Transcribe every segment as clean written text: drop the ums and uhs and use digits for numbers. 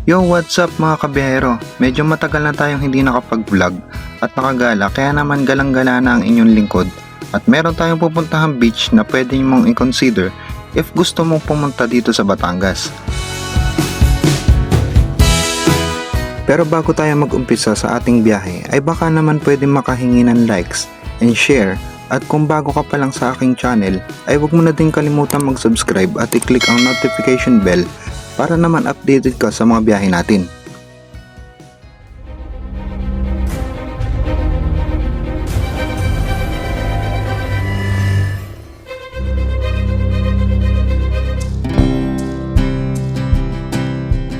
Yo, what's up mga kabiyahero? Medyo matagal na tayong hindi nakapag-vlog at nakagala kaya naman galang-gala na ang inyong lingkod at meron tayong pupuntahang beach na pwede mong i-consider if gusto mong pumunta dito sa Batangas. Pero bago tayo mag-umpisa sa ating biyahe ay baka naman pwede makahingi ng likes and share at kung bago ka pa lang sa aking channel ay huwag mo na din kalimutan mag-subscribe at i-click ang notification bell para naman updated ka sa mga biyahe natin.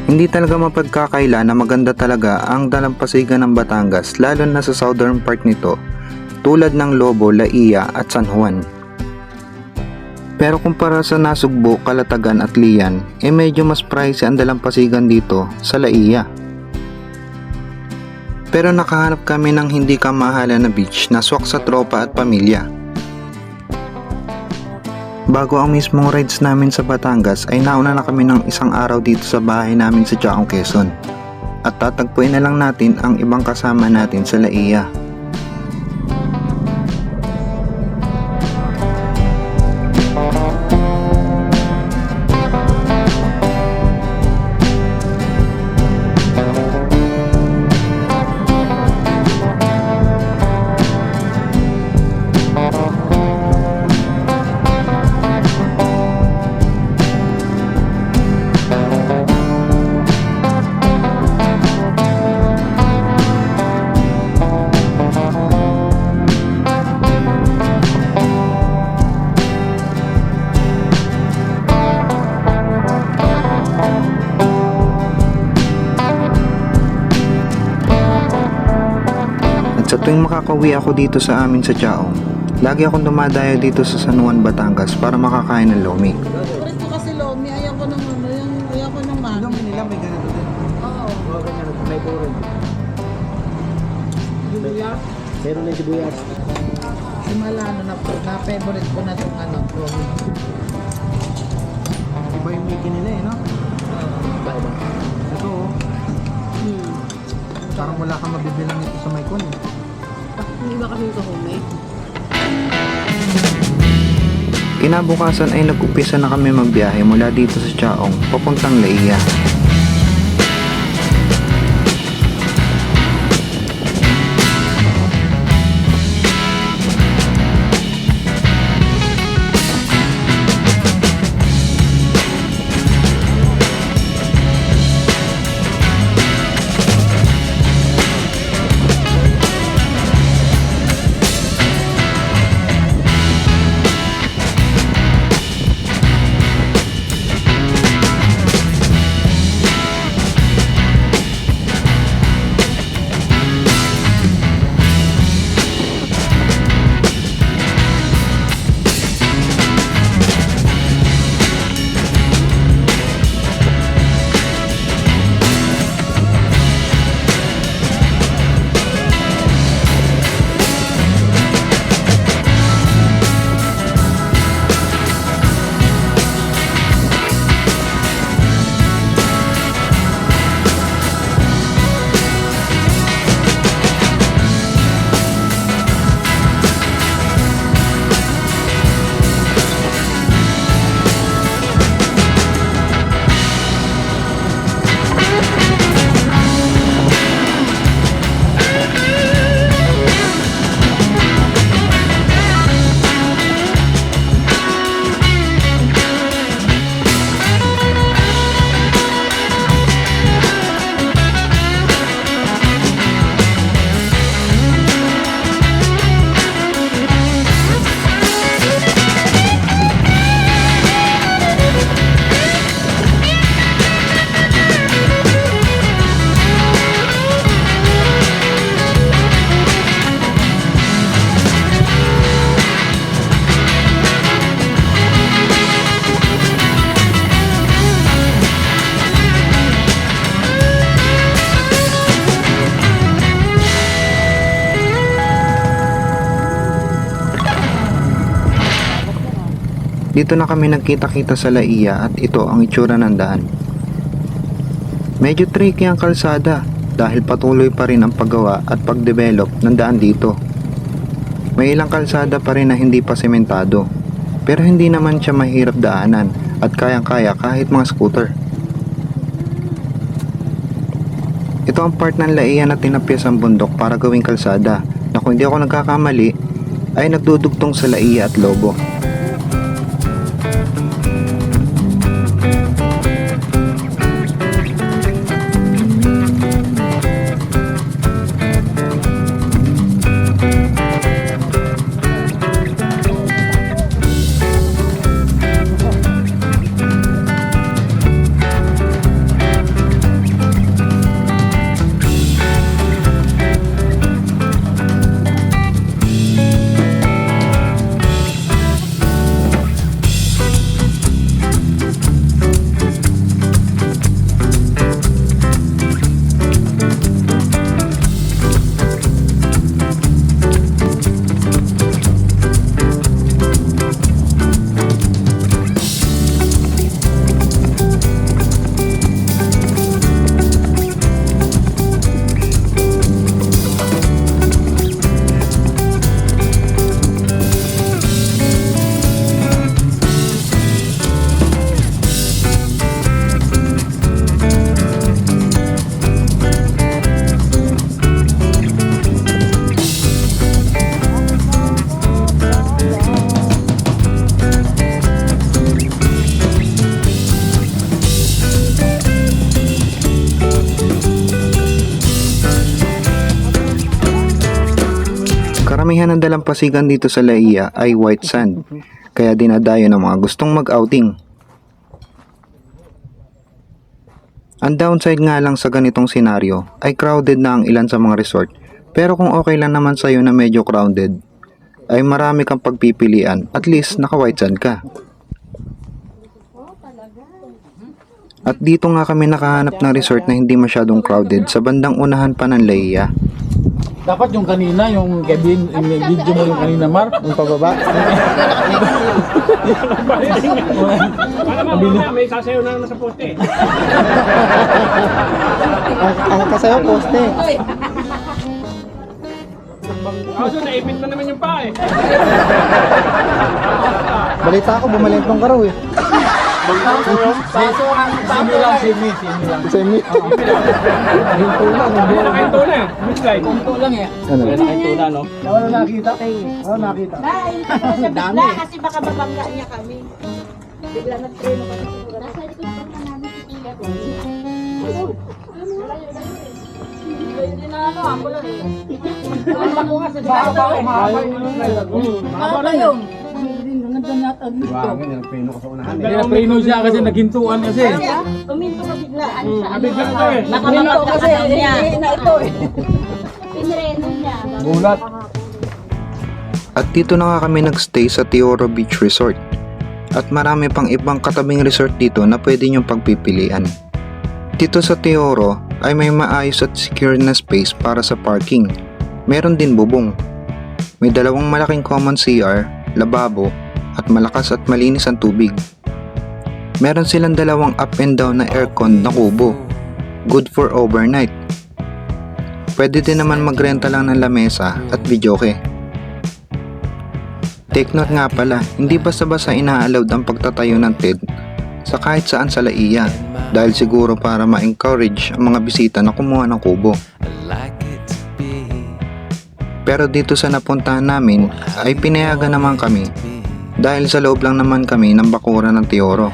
Hindi talaga mapagkakaila na maganda talaga ang dalampasigan ng Batangas lalo na sa southern part nito tulad ng Lobo, Laia at San Juan. Pero kumpara sa Nasugbo, Calatagan at Lian, medyo mas pricey ang dalampasigan dito sa Laia. Pero nakahanap kami ng hindi kamahalan na beach na swak sa tropa at pamilya. Bago ang mismong rides namin sa Batangas ay nauna na kami ng isang araw dito sa bahay namin sa Chaong, Quezon. At tatagpuin na lang natin ang ibang kasama natin sa Laia. Sa tuwing makakauwi ako dito sa amin sa Chaong, lagi akong dumadayo dito sa San Juan, Batangas para makakain ng lomi. Pares ko kasi lomi, ayaw ko ng ano, ayaw ko ng mami. Lomi nila may ganito din. Oo. Oo, ganyan. May burin. Sibuyas. Meron na sibuyas. Simala na-favorite ko na itong ano, lomi. Iba yung Mickey nila eh, no? Iba. Ito oh. Parang wala kang mabibilang ito sa Maicon eh. Hindi ba kasi ito homemade? Kinabukasan ay nag-upisa na kami magbiyahe mula dito sa Chaong papuntang Laia. Dito na kami nagkita-kita sa Laia at ito ang itsura ng daan. Medyo tricky ang kalsada dahil patuloy pa rin ang paggawa at pagdevelop ng daan dito. May ilang kalsada pa rin na hindi pa sementado, pero hindi naman siya mahirap daanan at kayang-kaya kahit mga scooter. Ito ang part ng Laia na tinapyas ang bundok para gawing kalsada na kung hindi ako nagkakamali ay nagdudugtong sa Laia at Lobo. Karamihan ng dalampasigan dito sa Laia ay white sand, kaya dinadayo ng mga gustong mag-outing. Ang downside nga lang sa ganitong senaryo ay crowded na ang ilan sa mga resort, pero kung okay lang naman sa'yo na medyo crowded, ay marami kang pagpipilian, at least naka-white sand ka. At dito nga kami nakahanap ng resort na hindi masyadong crowded sa bandang unahan pa ng Laia. Dapat yung kanina, yung Kevin, yung video mo yung kanina, Mark, yung pababa. Para mamaya may sasayaw na nasa poste. Ang kasayo, poste. Kaso naipit na naman yung paa eh. Balita ako, bumalentong ka raw eh. Simi lang. Simi. Hinto lang. Hindi na kayo tuna eh. Mislide. Ano? Tuna no? Wala nakita? Wala nakita. Dami. Kasi baka mabangga niya kami. Bigla nag-treno kami siguro. Nasa likod pa namin si Kuya ko. Hindi na ano, ako lang eh. Ako nga sa dito. Mahaba yun. Hindi na preno siya kasi naghintuan kasi. Uminto ka biglaan sa ano. Nabigyan ito eh. Nakamamag kasi niya. Na ito eh. Pinreno niya. Gulat. At dito na nga kami nagstay sa Teoro Beach Resort. At marami pang ibang katabing resort dito na pwede nyong pagpipilian. Dito sa Teoro ay may maayos at secure na space para sa parking. Meron din bubong. May dalawang malaking common CR, lababo, at malakas at malinis ang tubig. Meron silang dalawang up and down na aircon na kubo. Good for overnight. Pwede din naman magrenta lang ng lamesa at videoke. Take note nga pala, hindi basta-basta ina-allowed ang pagtatayo ng TED sa kahit saan sa Laia dahil siguro para ma-encourage ang mga bisita na kumuha ng kubo. Pero dito sa napuntahan namin ay pinayagan naman kami dahil sa loob lang naman kami ng bakuran ng Teoro.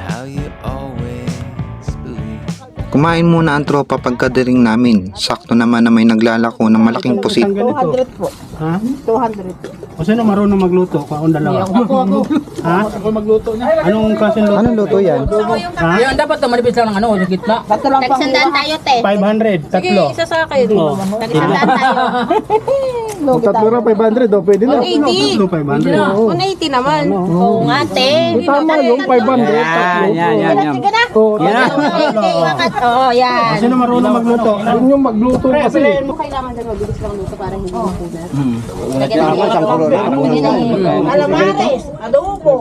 Kumain muna ang tropa pagkadating namin. Sakto naman na may naglalako ng malaking pusit. 200 po. Ha? 200. O sino marunong magluto? Kung akong dalawa. Ako. Ha? Ako magluto niya. Anong klaseng luto? Anong luto yan? Ha? Yan dapat na manipis lang ng ano, sa gitna. Tatlo lang pang Tagsandaan tayo, te. 500, tatlo. isa sa akin. Oh. Tagsandaan tayo. Tatlo na 500, oh, pwede na. 180. Tatlo 500. 180 naman. Oo nga, te. Tama yung 500, tatlo. Sige na. Oh, Oo, yan. sino marunong magluto? Yun yung magluto kasi. Kailangan din mabilis lang luto para hindi mapunas. Calamares, adobo,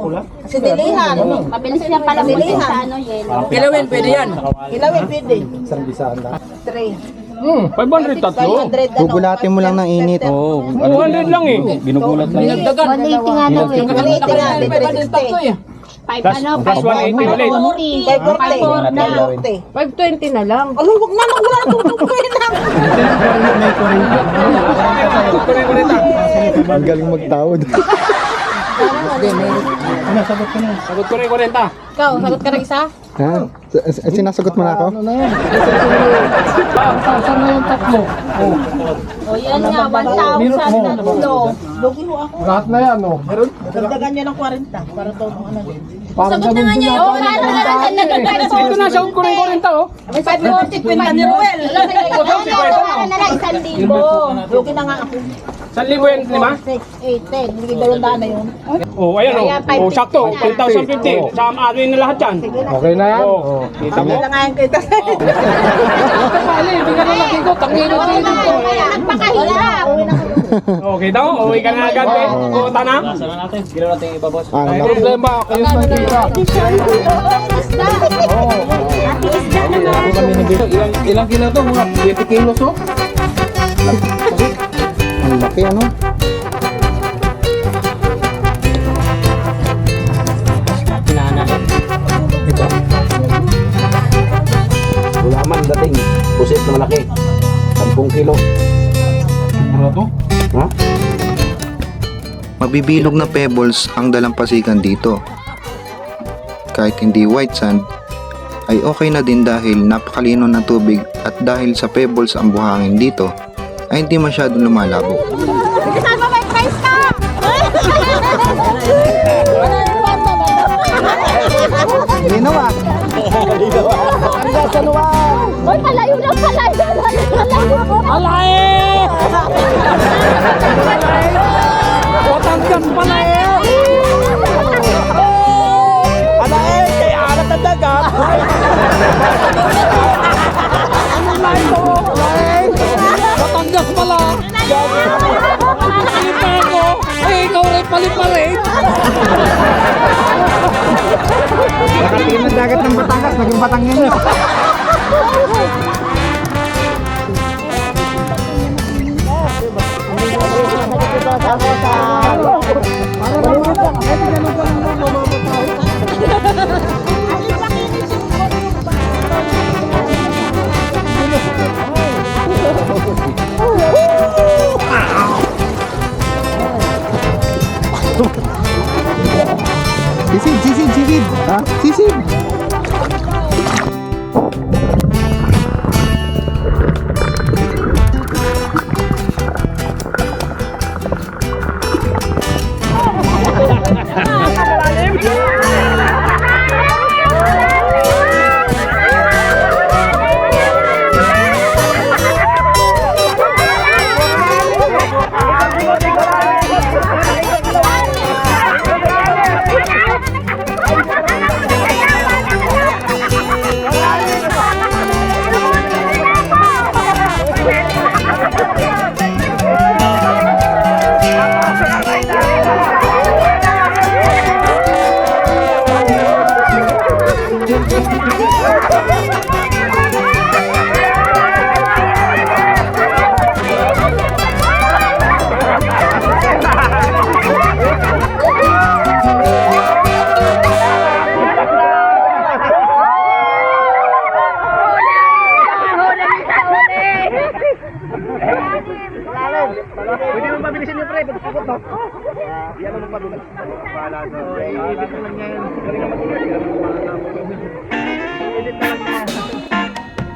sinilihan. Mabilis lang pala sa ano, yelo. Kilawin, pwede yan. Kilawin, pwede. Isang bisaan na. 500 tatlo. 500 Gugulatin mo lang ng init. Oo, 200 lang eh. Binugulat lang. 180 nga daw eh. 180 nga, 360. 5 ano, Plus 180 ulit. 540. 520 na lang. Ano, wag na lang, wala tutukuin lang. Ang galing magtawad. Sagot ko rin 40. Ikaw, sagot ka ng isa? Ha? Sinasagot mo na ako? Ano na yan? Saan na yung tatlo? Oh, O yan nga, 1,000 na tulo. Lugi ho ako. lahat na yan, oh. Dagdagan nyo ng 40 para to ano din. Parang ganun din Oo, para na lang Ito na, sagot ko rin 40 oh. May 540 kwenta ni Ruel. na lang, 1,000. Lugi na nga ako. 1,000 yan, lima? 6, 8, 10. Hindi daw yung daan na yun. Oh, ayan oh. Oh, sakto. 10,050. Sa amin na lahat yan. Okay na yan? Oh, kita mo? Kaya nga yung kita. Bigyan na laki ko, tangino dito. Nagpakahirap. Oh, kita mo? Uwi ka na agad eh. Puta na. Ang problema, kayo sa tira. Ilang kilo to? Mga 20 kilos, oh. Ang laki ano? Wala man dating. Pusit na malaki. 10 kilo. Ano to? Ha? Magbibilog na pebbles ang dalampasigan dito. Kahit hindi white sand, ay okay na din dahil napakalino ng tubig at dahil sa pebbles ang buhangin dito, ay hindi masyadong lumalabo. Kasama may price ka! Ginawa! Uy, palayo na, palayo! Palayo! Watangkas pala eh. Kaya alat na dagat. Watangkas pala. Nakalipa ako. Ay, ikaw rin palipa rin. Nakatingin ng dagat ng Batangas, naging Batangin nyo. Sisid! Ha? Sisid! Pwede mo pabilisin yung pre, pagkakot mo. Di ano mo pabilis. Bahala sa. Edit mo lang yan. Galing naman yan. Edit na lang yan.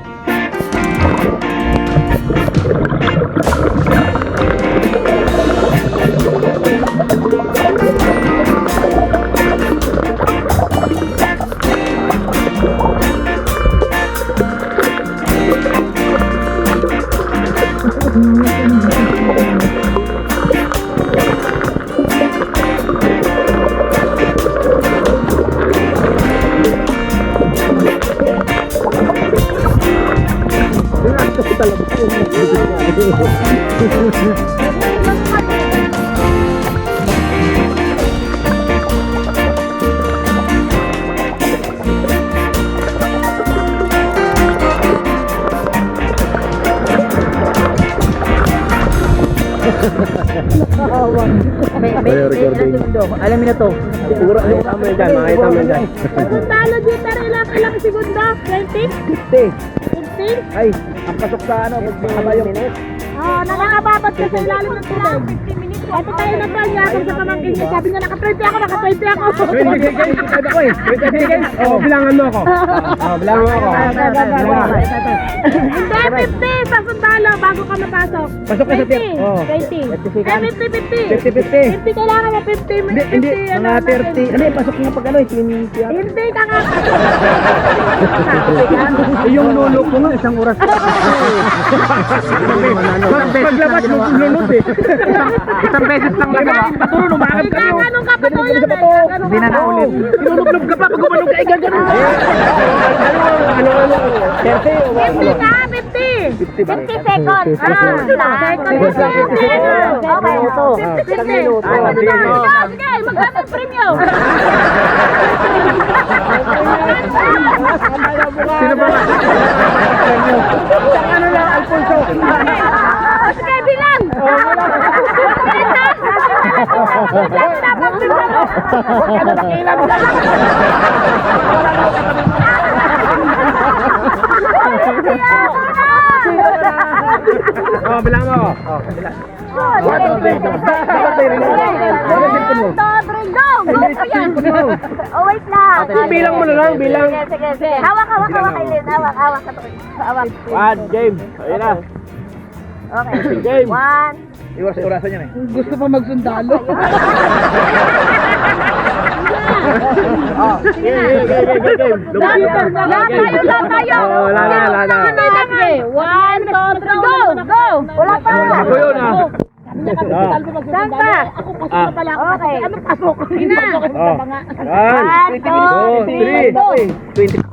Alam mo na to. Siguro, makita mo yan dyan, makita mo yan dyan. Talo dito rin lang ilang segundo? 20? 50. 15? Ay, ang pasok sa ano, magpapaba yung minutes. Oo, nakakababad ka sa ilalim ng tulay. 15 minutes. Ito tayo na ba niya kung sa pamangkin niya. Sabi niya, naka-20 ako, naka-20 ako. 20 guys, ito ako eh. 20 guys. Oo, bilangan mo ako. Bilangan mo ako. Hindi, 50 sa sundalo bago ka mapasok. Pasok ka sa tip. 20. 50. 50-50. 50 kailangan mo 50. Hindi, mga 30. Ano pasok nga pag ano, 20. Hindi ka nga. Yung lulo ko nga, isang oras. Paglabas mo lulot eh. Isang beses lang lang. Patulong, umakap ka. Ganun ka pa to yan. Hindi na naulit. Sinulog ka pa, pag gumanog ka, gano'n. Ano, 30 o 50 ka, 50. 50 seconds. Seconds. Okay. 50 minutos. Sige, magkano ang premyo? Sino ba? Ano lang, Alfonso? Sige, bilang. Oh, bilang mo. Oh, bilang. Oh, wait lang. Bilang mo na lang, bilang. Sige. Hawak, Aileen. Hawak. Hawak. 1, game. Ayun na. Okay. Game. 1. Iwas-urasan yan eh. Gusto pa magsundalo. Game. Lahat tayo. Oh, lala. Sige. 1, 2, 3, go. Wala pa. Ako yun ah. Saan ka? Ako pasok na pala ako. Okay. Ano pasok? Ina. Oh. 1, 2, 3, 20.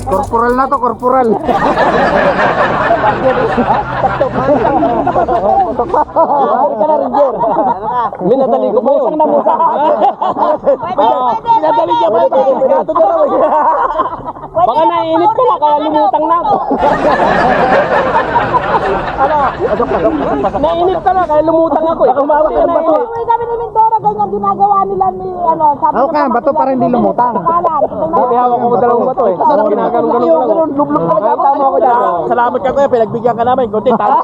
Korporal na to, korporal. Minadali ko ba yun? Minadali niya ba yun? Baka naiinit ko lang, kaya lumutang na ako. Naiinit ka lang, kaya lumutang ako. Baka umawak ka ng bato. Uy, kami ni Lindora, ganyan ginagawa nila ni, sabi Ako ka, bato para hindi lumutang. Hindi, hawak ko dalawang bato eh. Ginagalong-galong. Lublog talaga ako. Tama ako dyan. Salamat ka kuya, pinagbigyan ka namin. Kunti, tama.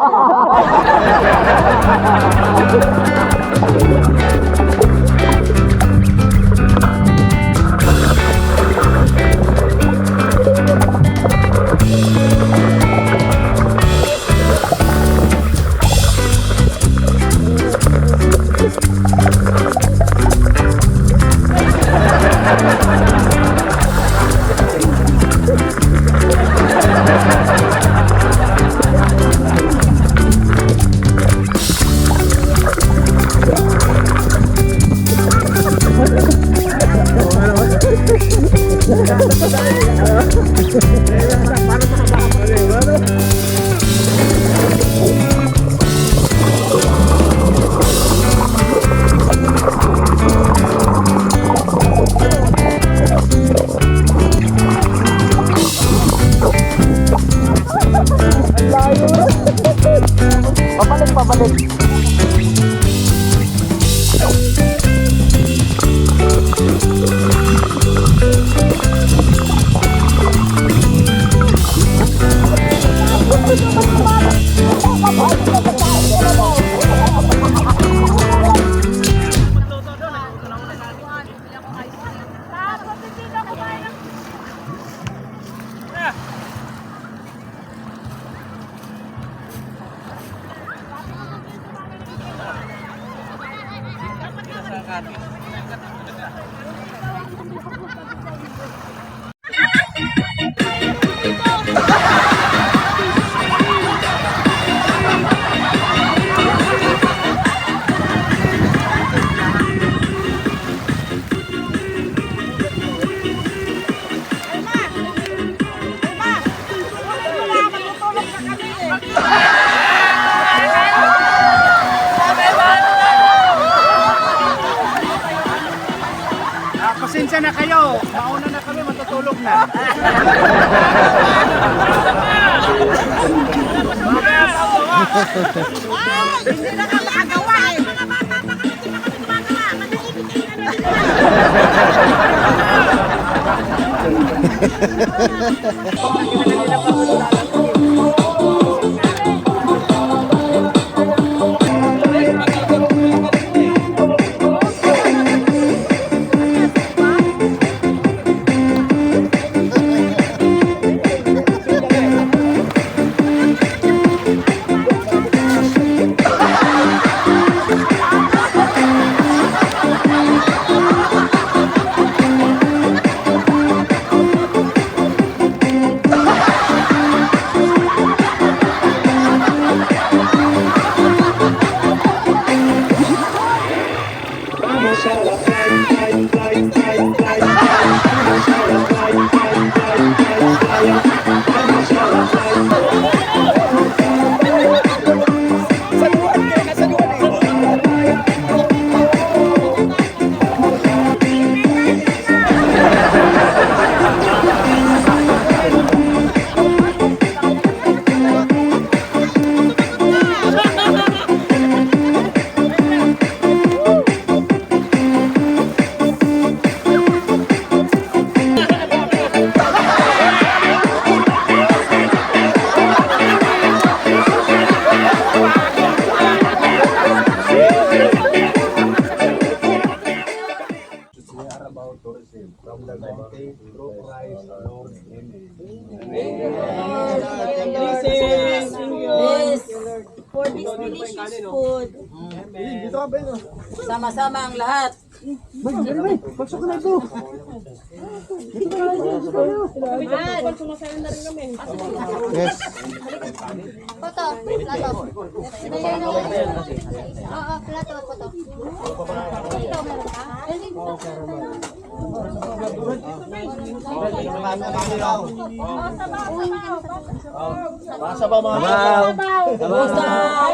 Pasensya na kayo. Mauna na kami, matutulog na. Hindi na ka makagawa eh. Mga bata pa kami, hindi pa kami gumagawa. Yes, for this delicious food. Sama-sama ang lahat. Yes. Poto, plato. Oo, plato, poto. Ito, meron ka? Sabaw mga sabaw.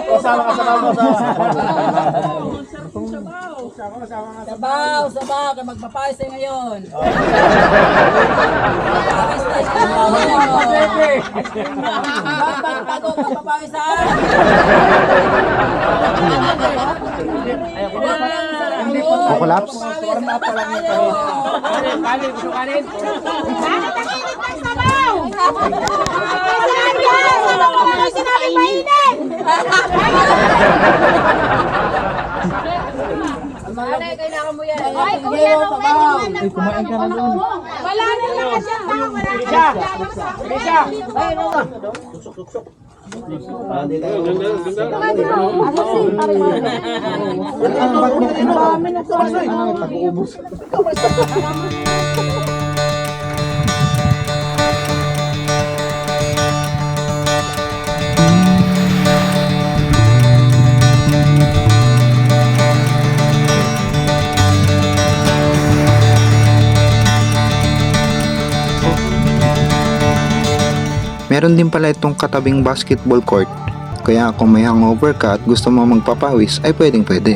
Kasama ka sabaw mo sa. Sabaw, sabaw, kaya magpapayos tayo ngayon. Bago magpapayos ha? Kukulaps? Kanin, gusto kanin? Bakit ang init ng sabaw? Sinabi yan! Ano mo naman sinabi mainit? Ano, kailangan mo yan. Ay, kuya, Ay, kumain ka na doon. wala na lang kasi ang tao. Wala na Lisa! Lisa! Meron din pala itong katabing basketball court. Kaya kung may hangover ka at gusto mo magpapawis ay pwedeng pwede.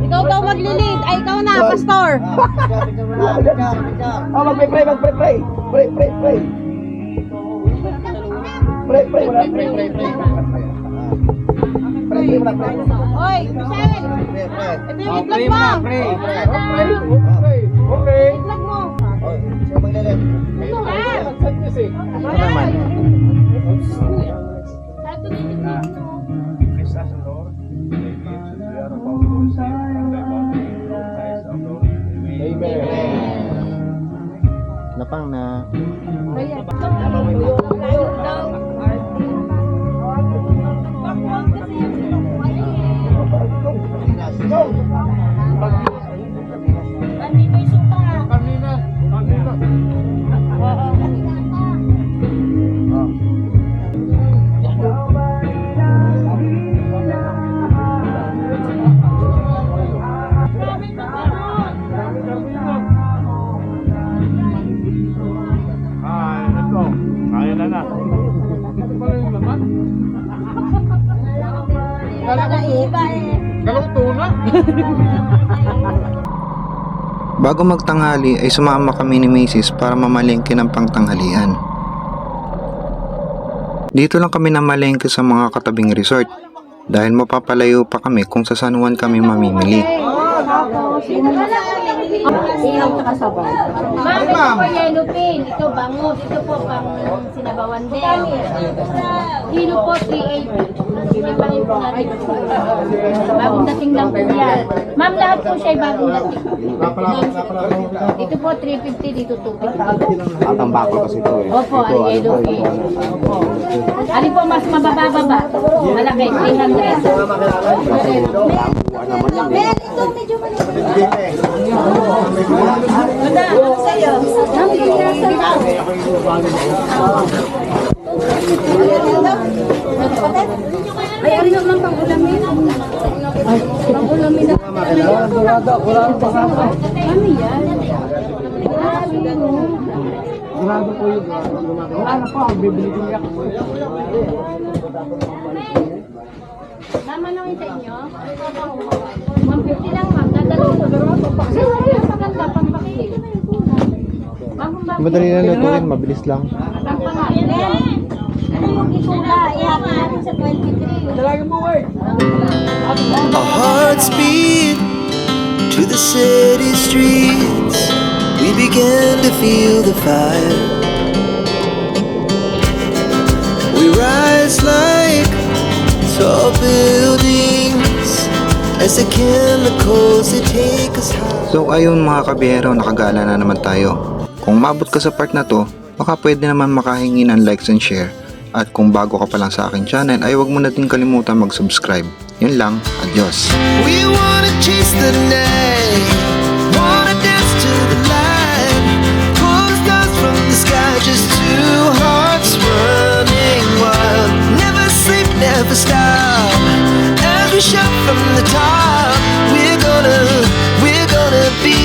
Ikaw daw maglilid. Ay, ikaw na, pastor. Mag-pray. Pray. Oy, Michelle. Ito yung itlog mo. Itlog mo. Ito ha. Ayan. Sabi ni itlog mo. Napang na. Andito yung suka. Kaya na Iba eh. Galuto na. Bago magtanghali ay sumama kami ni Macy's para mamalengke ng pangtanghalian. Dito lang kami namalengke sa mga katabing resort dahil mapapalayo pa kami kung sa San Juan kami mamimili. Ihaw ka kasabay. Ma'am, ito po yellow pin. Ito bangus. Ito po pang sinabawan din. Kilo po 380. Sinipangin po natin. Bagong dating lang po yan. Ma'am, lahat po siya ay bagong dating. Ito po 350, dito 250. Atang bakol kasi ito eh. Opo, ang yellow pin. Opo. Alin po mas mababa ba? Malaki, 300. Ben, ito medyo malaki. Ay, ano naman pang-ulamin? Pang-ulamin na. Ano yan? Grado po yun. Ano po, ang bibili ko niya. Mama nang sa inyo? 150 lang, ma'am. Dadalo ko. Kasi ang maganda pang bakit. Madali na lutuin, mabilis lang. Ito na, ihapin natin sa 23. Our hearts beat to the city streets. We began to feel the fire. We rise like tall buildings as the chemicals they take us high. So ayun mga kabiyero, nakagala na naman tayo. Kung mabot ka sa part na to, baka pwede naman makahingi ng likes and share. At kung bago ka pa lang sa aking channel ay huwag mo na din kalimutan mag-subscribe. Yun lang, adios! We wanna chase the night, wanna dance to the light, pull the stars from the sky, just two hearts running wild. Never sleep, never stop, as we shout from the top. We're gonna be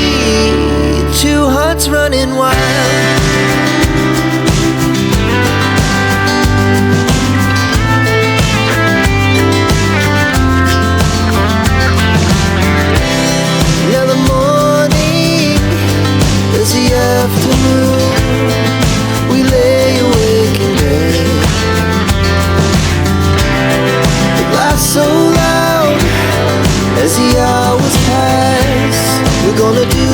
two hearts running wild. Now the morning is the afternoon. We lay awake in bed. The glass so loud as the hours pass. We're gonna do